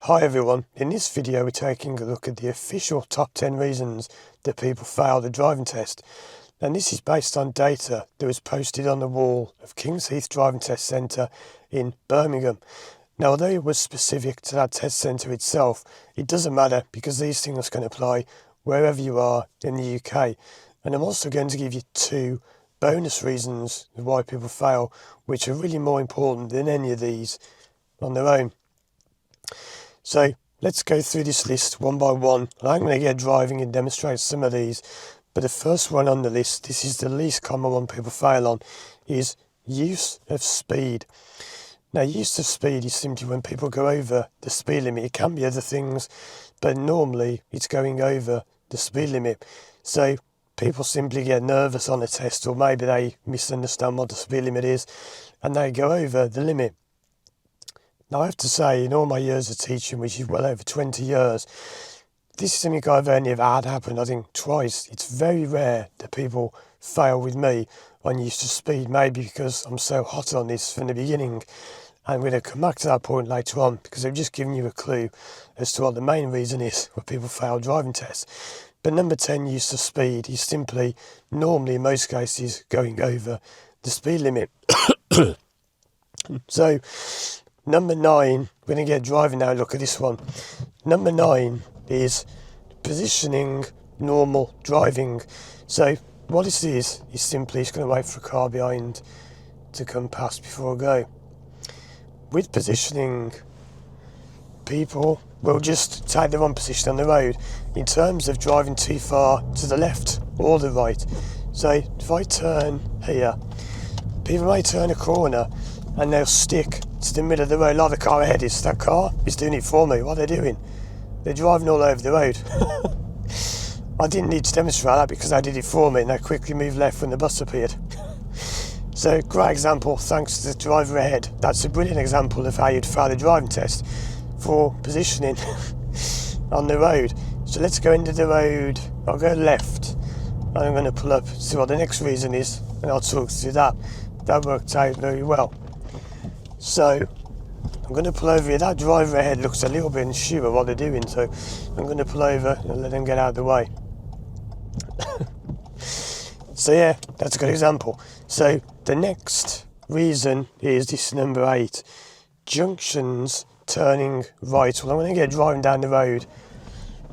Hi everyone, in this video we're taking a look at the official top 10 reasons that people fail the driving test, and this is based on data that was posted on the wall of King's Heath Driving Test Centre in Birmingham. Now although it was specific to that test centre itself, it doesn't matter because these things can apply wherever you are in the UK, and I'm also going to give you 2 bonus reasons why people fail, which are really more important than any of these on their own. So let's go through this list one by one. I'm going to get driving and demonstrate some of these, but the first one on the list, this is the least common one people fail on, is use of speed. Now use of speed is simply when people go over the speed limit. It can be other things, but normally it's going over the speed limit. So people simply get nervous on a test, or maybe they misunderstand what the speed limit is and they go over the limit. Now I have to say, in all my years of teaching, which is well over 20 years, this is something I've only ever had happen, I think, twice. It's very rare that people fail with me on use of speed, maybe because I'm so hot on this from the beginning. And we're going to come back to that point later on, because I've just given you a clue as to what the main reason is why people fail driving tests. But number 10, use of speed, is simply, normally in most cases, going over the speed limit. So, number 9, we're going to get driving now, look at this one. Number 9 is positioning normal driving. So what this is simply it's going to wait for a car behind to come past before I go. With positioning, people will just take the wrong position on the road in terms of driving too far to the left or the right. So if I turn here, people may turn a corner and they'll stick to the middle of the road like the car ahead is. That car is doing it for me. What are they doing? They're driving all over the road. I didn't need to demonstrate that because they did it for me and they quickly moved left when the bus appeared. So, great example, thanks to the driver ahead. That's a brilliant example of how you'd fail the driving test for positioning on the road. So let's go into the road. I'll go left and I'm going to pull up, see what the next reason is, and I'll talk through that. That worked out very well. So I'm going to pull over here. That driver ahead looks a little bit unsure what they're doing, so I'm going to pull over and let them get out of the way. So yeah, that's a good example. So the next reason is this number 8, junctions turning right. Well, I'm going to get driving down the road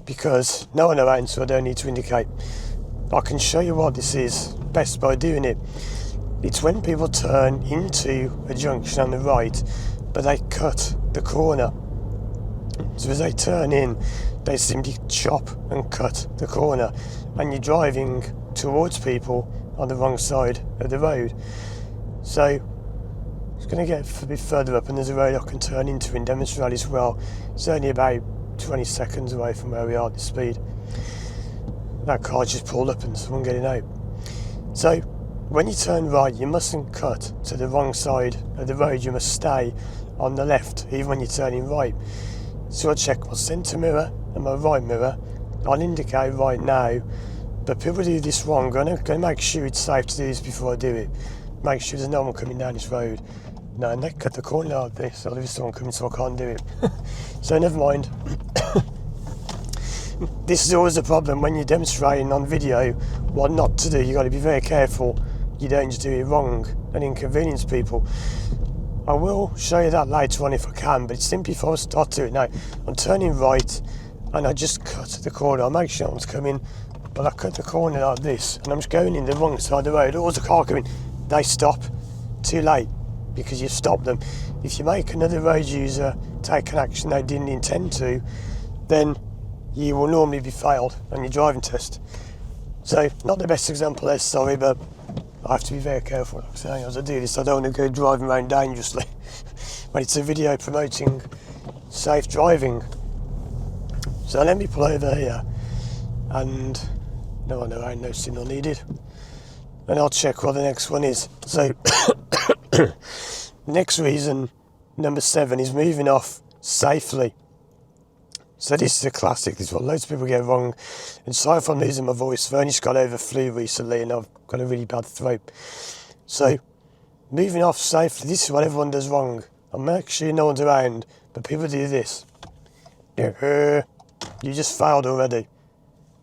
because no one around, so I don't need to indicate. I can show you what this is best by doing it. It's when people turn into a junction on the right, but they cut the corner. So as they turn in, they simply chop and cut the corner, and you're driving towards people on the wrong side of the road. So it's going to get a bit further up, and there's a road I can turn into and demonstrate as well. It's only about 20 seconds away from where we are at the speed. That car just pulled up and someone getting out. So when you turn right, you mustn't cut to the wrong side of the road. You must stay on the left, even when you're turning right. So I'll check my centre mirror and my right mirror. I'll indicate right now, but people do this wrong. I'm going to make sure it's safe to do this before I do it. Make sure there's no one coming down this road. No, and they cut the corner out of this, so there's someone coming, so I can't do it. So never mind. This is always a problem when you're demonstrating on video what not to do. You've got to be very careful you don't just do it wrong and inconvenience people. I will show you that later on if I can, but it's simply if I start to do it now. I'm turning right and I just cut the corner. I make sure no one's coming, but I cut the corner like this and I'm just going in the wrong side of the road. Or there's a car coming, they stop. Too late, because you've stopped them. If you make another road user take an action they didn't intend to, then you will normally be failed on your driving test. So, not the best example there, sorry, but I have to be very careful, like I say, as I do this. I don't want to go driving around dangerously when it's a video promoting safe driving. So let me pull over here, and no one around, no signal needed, and I'll check what the next one is. So next reason, number 7, is moving off safely. So this is a classic, this is what loads of people get wrong. And sorry if I'm losing my voice, I've only just got over flu recently and I've got a really bad throat. So, moving off safely, this is what everyone does wrong. I'll make sure no one's around, but people do this. You just failed already.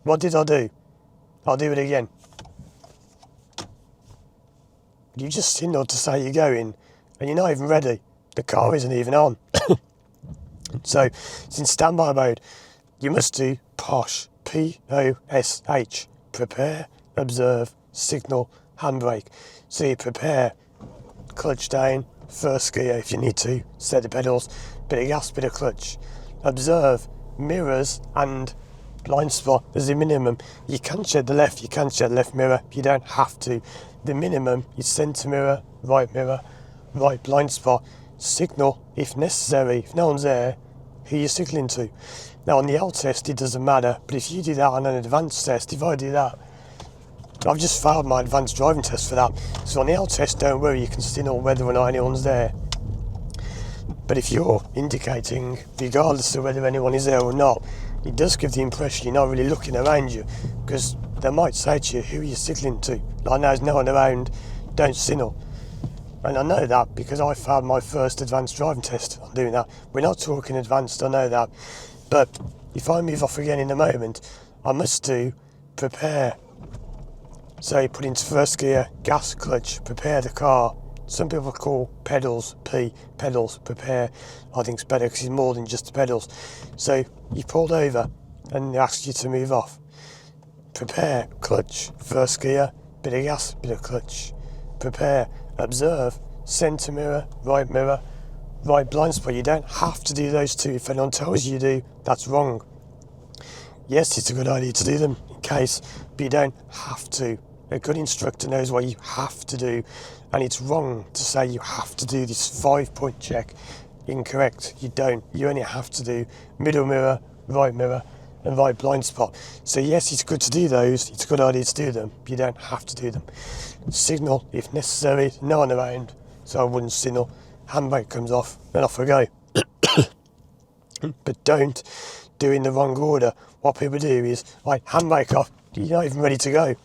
What did I do? I'll do it again. You just signalled to say you're going, and you're not even ready. The car isn't even on. So, it's in standby mode. You must do POSH, P-O-S-H. Prepare, observe, signal, handbrake. So you prepare, clutch down, first gear if you need to, set the pedals, bit of gas, bit of clutch. Observe, mirrors and blind spot as the minimum. You can check the left, you can check the left mirror, you don't have to. The minimum is centre mirror, right blind spot. Signal if necessary. If no one's there, who you're signalling to. Now on the L test it doesn't matter, but if you do that on an advanced test, if I do that, I've just failed my advanced driving test for that. So on the L test, don't worry, you can signal whether or not anyone's there. But if you're indicating, regardless of whether anyone is there or not, it does give the impression you're not really looking around you, because they might say to you, who are you signalling to? Like, there's no one around, don't signal. And I know that because I failed my first advanced driving test on doing that. We're not talking advanced, I know that. But if I move off again in a moment, I must do prepare. So you put into first gear, gas, clutch, prepare the car. Some people call pedals, P, pedals, prepare. I think it's better because it's more than just the pedals. So you pulled over and they asked you to move off. Prepare, clutch, first gear, bit of gas, bit of clutch. Prepare, observe, centre mirror, right blind spot. You don't have to do those two. If anyone tells you do, that's wrong. Yes, it's a good idea to do them in case, but you don't have to. A good instructor knows what you have to do, and it's wrong to say you have to do this 5-point check. Incorrect, you don't. You only have to do middle mirror, and right blind spot. So yes, it's good to do those, it's a good idea to do them, but you don't have to do them. Signal if necessary, no one around, so I wouldn't signal. Handbrake comes off, then off I go. But don't do in the wrong order. What people do is, like, handbrake off, you're not even ready to go.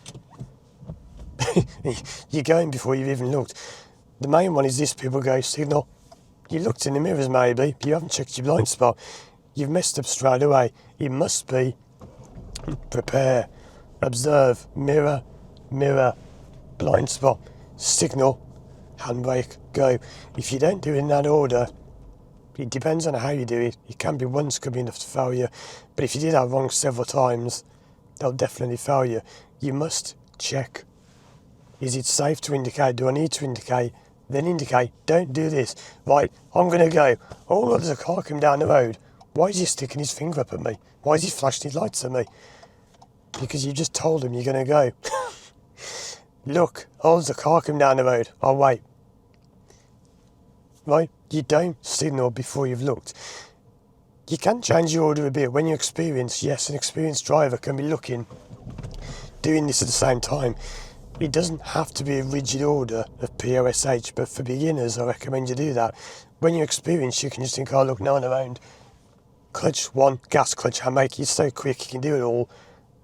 You're going before you've even looked. The main one is this: people go signal. You looked in the mirrors maybe, but you haven't checked your blind spot. You've messed up straight away. It must be prepare, observe, mirror, blind spot, signal, handbrake, go. If you don't do it in that order, it depends on how you do it. It can be once, could be enough to fail you. But if you do that wrong several times, they'll definitely fail you. You must check. Is it safe to indicate? Do I need to indicate? Then indicate. Don't do this. Right, I'm going to go. Oh, look, there's a car coming down the road. Why is he sticking his finger up at me? Why is he flashing his lights at me? Because you just told him you're going to go. Look, oh, there's a car coming down the road. I'll wait. Right, you don't signal before you've looked. You can change your order a bit. When you're experienced, yes, an experienced driver can be looking, doing this at the same time. It doesn't have to be a rigid order of POSH, but for beginners, I recommend you do that. When you're experienced, you can just think, oh, look, no one around. Clutch one, gas, clutch, handbrake. It's so quick, you can do it all,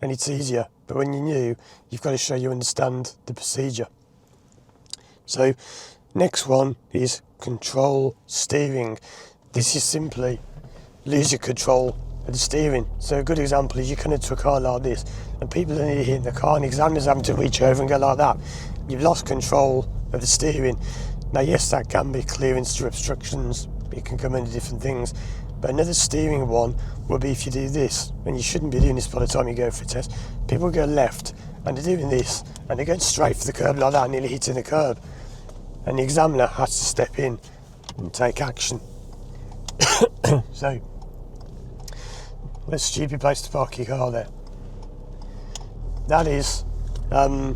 and it's easier. But when you're new, you've got to show you understand the procedure. So, next one is control steering. This is simply lose your control of the steering. So a good example is you come into a car like this, and people are nearly hitting the car, and the examiner's having to reach over and go like that. You've lost control of the steering. Now, yes, that can be clearance to obstructions. It can come under different things. But another steering one would be if you do this, and you shouldn't be doing this by the time you go for a test. People go left, and they're doing this, and they're going straight for the curb like that, nearly hitting the curb. And the examiner has to step in and take action. So, what a stupid place to park your car there. That is the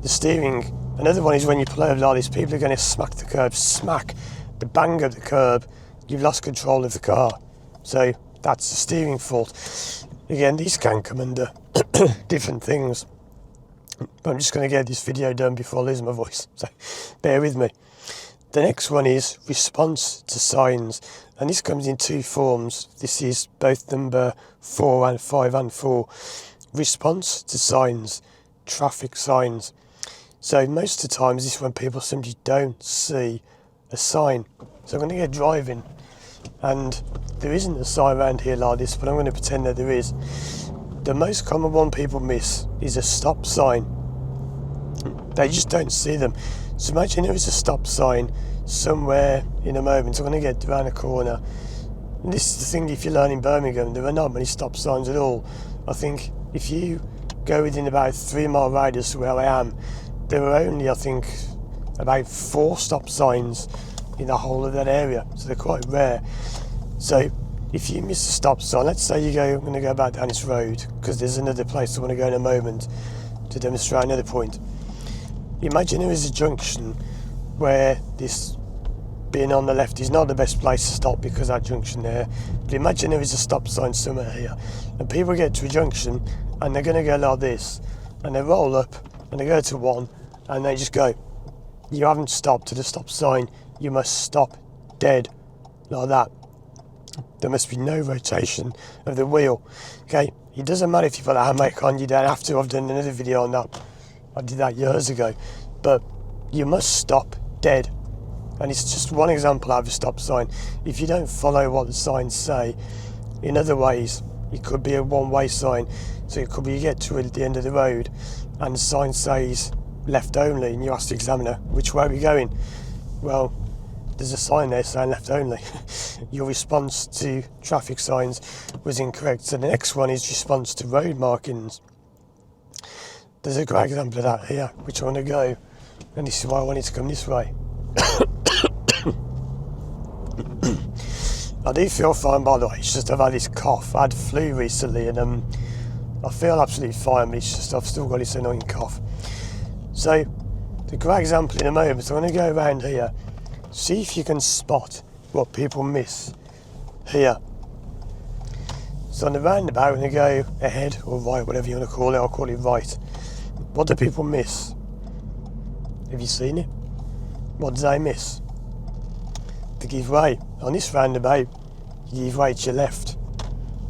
steering. Another one is when you pull over like this, people are going to smack the curb, smack the bang of the curb. You've lost control of the car. So that's the steering fault. Again, these can come under different things. But I'm just going to get this video done before I lose my voice. So bear with me. The next one is response to signs. And this comes in two forms. This is both number 4 and 5 and 4. Response to signs, traffic signs. So most of the times this is when people simply don't see a sign. So I'm going to get driving, and there isn't a sign around here like this, but I'm going to pretend that there is. The most common one people miss is a stop sign. They just don't see them. So imagine there is a stop sign somewhere in a moment. I'm going to get around the corner. And this is the thing, if you learn in Birmingham, there are not many stop signs at all. I think if you go within about 3 mile radius of where I am, there are only, I think, about 4 stop signs in the whole of that area. So they're quite rare. So if you miss a stop sign, let's say I'm going to go back down this road because there's another place I want to go in a moment to demonstrate another point. Imagine there is a junction where this being on the left is not the best place to stop because that junction there. But imagine there is a stop sign somewhere here and people get to a junction and they're going to go like this and they roll up and they go to 1 and they just go. You haven't stopped at a stop sign, you must stop dead like that. There must be no rotation of the wheel. Okay, it doesn't matter if you put a handbrake on, you don't have to. I've done another video on that. I did that years ago. But you must stop dead. And it's just one example out of a stop sign. If you don't follow what the signs say, in other ways, it could be a one-way sign. So it could be you get to the end of the road and the sign says left only and you ask the examiner, which way are we going? Well, there's a sign there saying left only. Your response to traffic signs was incorrect. So the next one is response to road markings. There's a great example of that here, which I want to go, and this is why I wanted to come this way. I do feel fine, by the way. It's just I've had this cough. I had flu recently, and I feel absolutely fine, but it's just I've still got this annoying cough. So the great example in a moment. So I'm going to go around here. See if you can spot what people miss here. So on the roundabout, I'm going to go ahead or right, whatever you want to call it. I'll call it right. What do people miss? Have you seen it? What do they miss? To give way. On this roundabout, you give way to your left.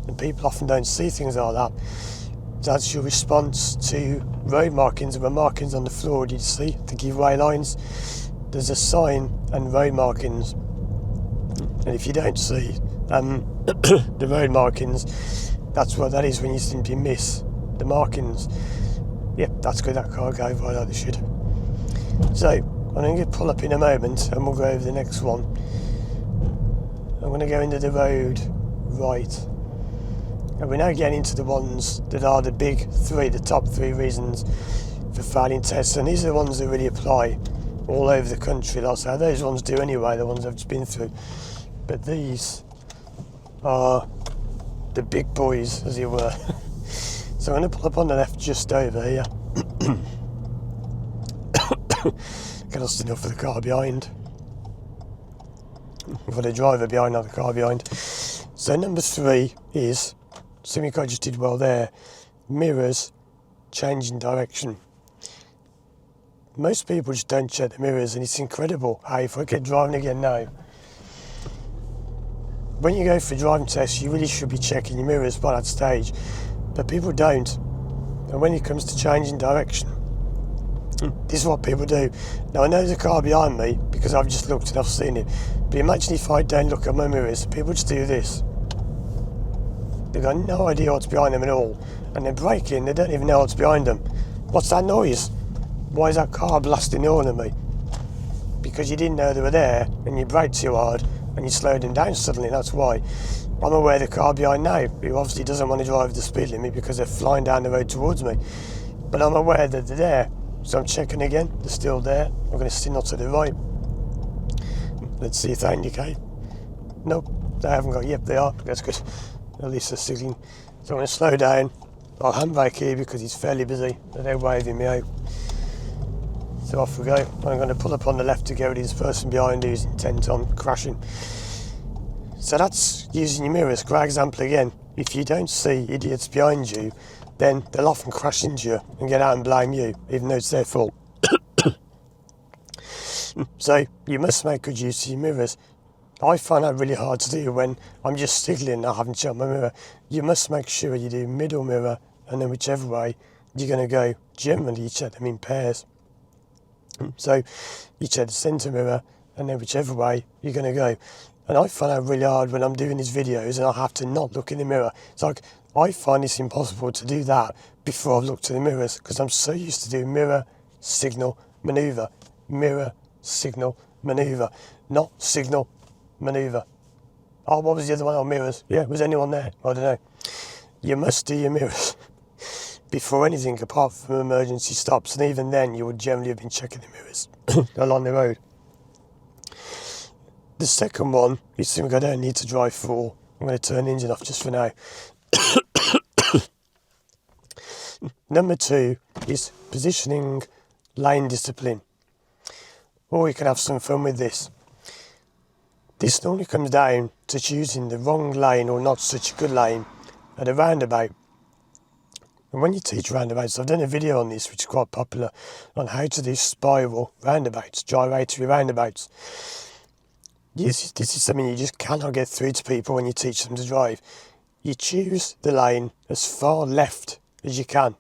And people often don't see things like that. That's your response to road markings. There are markings on the floor, did you see? To give way lines. There's a sign and road markings, and if you don't see the road markings, that's what that is when you simply miss the markings. Yep, that's good, that car gave right like they should. So I'm going to pull up in a moment and we'll go over the next one. I'm going to go into the road right, and we're now getting into the ones that are the big 3, the top 3 reasons for failing tests, and these are the ones that really apply all over the country. That's how those ones do anyway, the ones I've just been through. But these are the big boys, as it were. So I'm going to pull up on the left just over here. Get us enough for the car behind. For the driver behind, not the car behind. So number 3 is, something I just did well there, mirrors changing direction. Most people just don't check the mirrors, and it's incredible how, if I get driving again now, when you go for a driving test, you really should be checking your mirrors by that stage, but people don't. And when it comes to changing direction, this is what people do. Now I know there's a car behind me because I've just looked and I've seen it, but imagine if I don't look at my mirrors. People just do this. They've got no idea what's behind them at all, and they're braking, they don't even know what's behind them. What's that noise? Why is that car blasting the horn at me? Because you didn't know they were there and you braked too hard and you slowed them down suddenly, that's why. I'm aware of the car behind now, who obviously doesn't want to drive the speed limit because they're flying down the road towards me. But I'm aware that they're there, so I'm checking again, they're still there. I'm going to signal to the right. Let's see if they indicate. Nope, they haven't got, yep they are, that's good. At least they're signaling. So I'm going to slow down. I'll handbrake here because he's fairly busy, but they're waving me out. So off we go. I'm going to pull up on the left to go with this person behind who's intent on crashing. So that's using your mirrors. Great example again. If you don't see idiots behind you, then they'll often crash into you and get out and blame you, even though it's their fault. So you must make good use of your mirrors. I find that really hard to do when I'm just signaling and I haven't checked my mirror. You must make sure you do middle mirror, and then whichever way you're going to go, generally you check them in pairs. So you check the centre mirror, and then whichever way you're going to go. And I find it really hard when I'm doing these videos and I have to not look in the mirror. It's like, I find it's impossible to do that before I've looked in the mirrors, because I'm so used to doing mirror, signal, manoeuvre, mirror, signal, manoeuvre, not signal, manoeuvre. Oh, what was the other one? Oh, mirrors. Yeah, was anyone there? I don't know. You must do your mirrors before anything apart from emergency stops, and even then you would generally have been checking the mirrors along the road. The second one is something I don't need to drive for. I'm going to turn the engine off just for now. Number 2 is positioning, lane discipline. Or you can have some fun with this. This normally comes down to choosing the wrong lane or not such a good lane at a roundabout. And when you teach roundabouts, I've done a video on this which is quite popular, on how to do spiral roundabouts, gyratory roundabouts. This is something you just cannot get through to people when you teach them to drive. You choose the lane as far left as you can.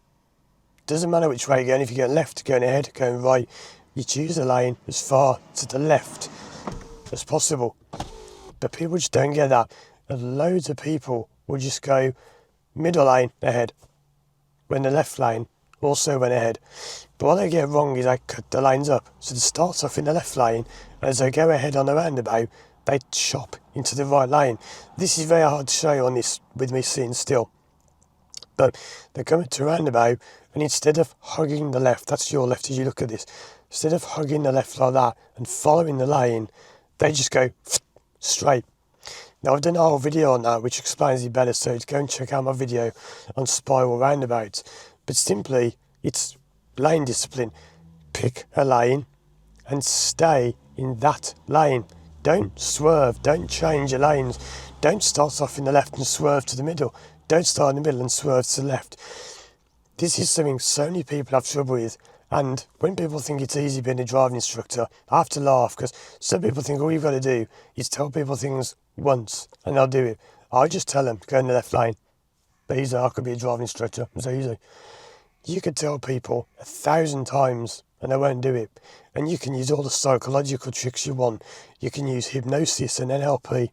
Doesn't matter which way you're going, if you're going left, going ahead, going right, you choose the lane as far to the left as possible. But people just don't get that. And loads of people will just go middle lane ahead when the left lane also went ahead. But what they get wrong is they cut the lanes up. So they start off in the left lane, and as they go ahead on the roundabout, they chop into the right lane. This is very hard to show you on this with me sitting still. But they come into a roundabout, and instead of hugging the left, that's your left as you look at this, instead of hugging the left like that and following the lane, they just go straight. Now I've done a whole video on that which explains it better, so go and check out my video on spiral roundabouts. But simply, it's lane discipline. Pick a lane and stay in that lane. Don't swerve, don't change your lanes. Don't start off in the left and swerve to the middle. Don't start in the middle and swerve to the left. This is something so many people have trouble with. And when people think it's easy being a driving instructor, I have to laugh, because some people think all you've got to do is tell people things once and they'll do it. I just tell them, go in the left lane. But easy, I could be a driving instructor. It's so easy. You could tell people 1,000 times and they won't do it. And you can use all the psychological tricks you want. You can use hypnosis and NLP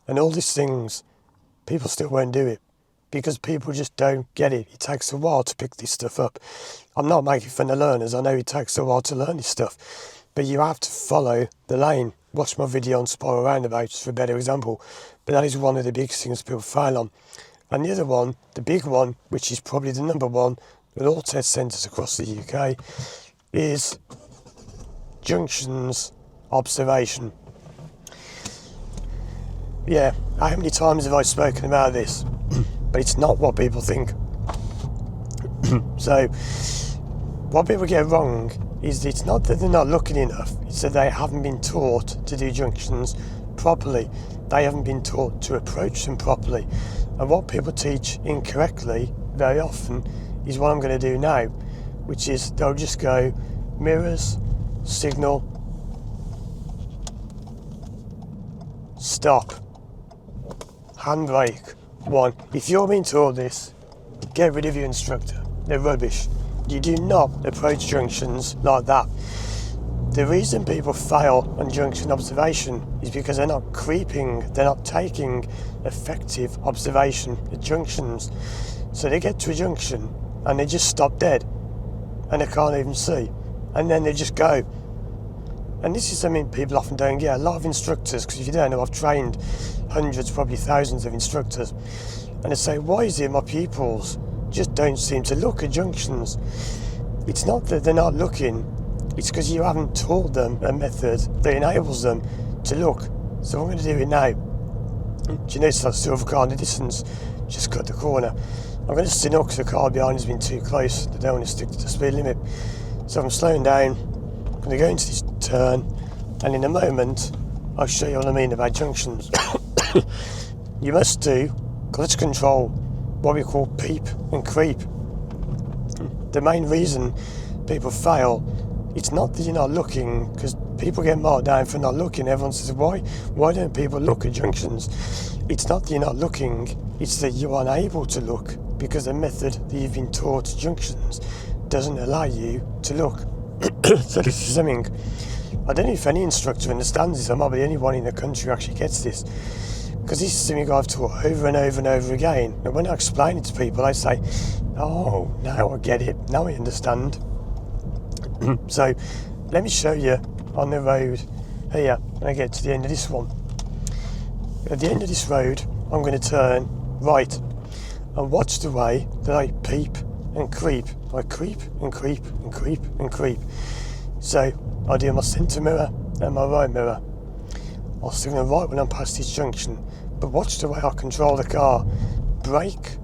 and all these things. People still won't do it because people just don't get it. It takes a while to pick this stuff up. I'm not making fun of learners. I know it takes a while to learn this stuff. But you have to follow the lane. Watch my video on spiral roundabouts for a better example. But that is one of the biggest things people fail on. And the other one, the big one, which is probably the number one at all test centres across the UK, is Junctions observation. Yeah, how many times have I spoken about this? But it's not what people think. So, what people get wrong is it's not that they're not looking enough, it's that they haven't been taught to do junctions properly. They haven't been taught to approach them properly. And what people teach incorrectly very often is what I'm going to do now, which is they'll just go mirrors, signal, stop, handbrake, 1. If you're being taught this, get rid of your instructor. They're rubbish. You do not approach junctions like that. The reason people fail on junction observation is because they're not creeping, they're not taking effective observation at junctions. So they get to a junction and they just stop dead and they can't even see, and then they just go. And this is something people often don't get. A lot of instructors, because if you don't know, I've trained hundreds, probably thousands of instructors, and they say, why is it my pupils just don't seem to look at junctions? It's not that they're not looking, it's because you haven't taught them a method that enables them to look. So I'm going to do it now. Do you notice that silver car in the distance just cut the corner? I'm going to sit up because the car behind has been too close. They don't want to stick to the speed limit. So I'm slowing down. I'm going to go into this turn, and in a moment I'll show you what I mean about junctions. You must do clutch control, what we call peep and creep. The main reason people fail, it's not that you're not looking, because people get marked down for not looking. Everyone says, why don't people look at junctions? It's not that you're not looking, it's that you're unable to look because the method that you've been taught at junctions doesn't allow you to look. So this is something I don't know if any instructor understands this. I might be the only one in the country who actually gets this. Because this is something I've taught over and over and over again. And when I explain it to people, they say, oh, now I get it. Now I understand. So let me show you on the road here when I get to the end of this one. At the end of this road, I'm going to turn right and watch the way that I peep and creep. I creep and creep and creep and creep. So I do my centre mirror and my right mirror. I'll stick on the right when I'm past this junction, but watch the way I control the car. Brake,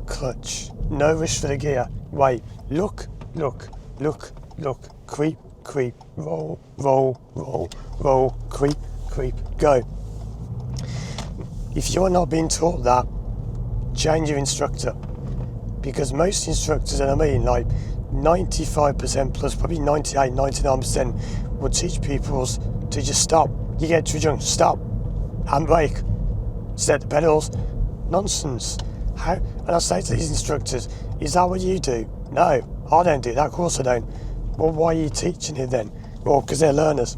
clutch, no rush for the gear. Wait, look, look, look, look, creep, creep, roll, roll, roll, roll, creep, creep, go. If you're not being taught that, change your instructor. Because most instructors, and I mean like 95% plus, probably 98, 99% would teach people to just stop. You get to a junction, stop, handbrake, set the pedals. Nonsense. How? And I say to these instructors, is that what you do? No, I don't do that, of course I don't. Well, why are you teaching it then? Well, because they're learners.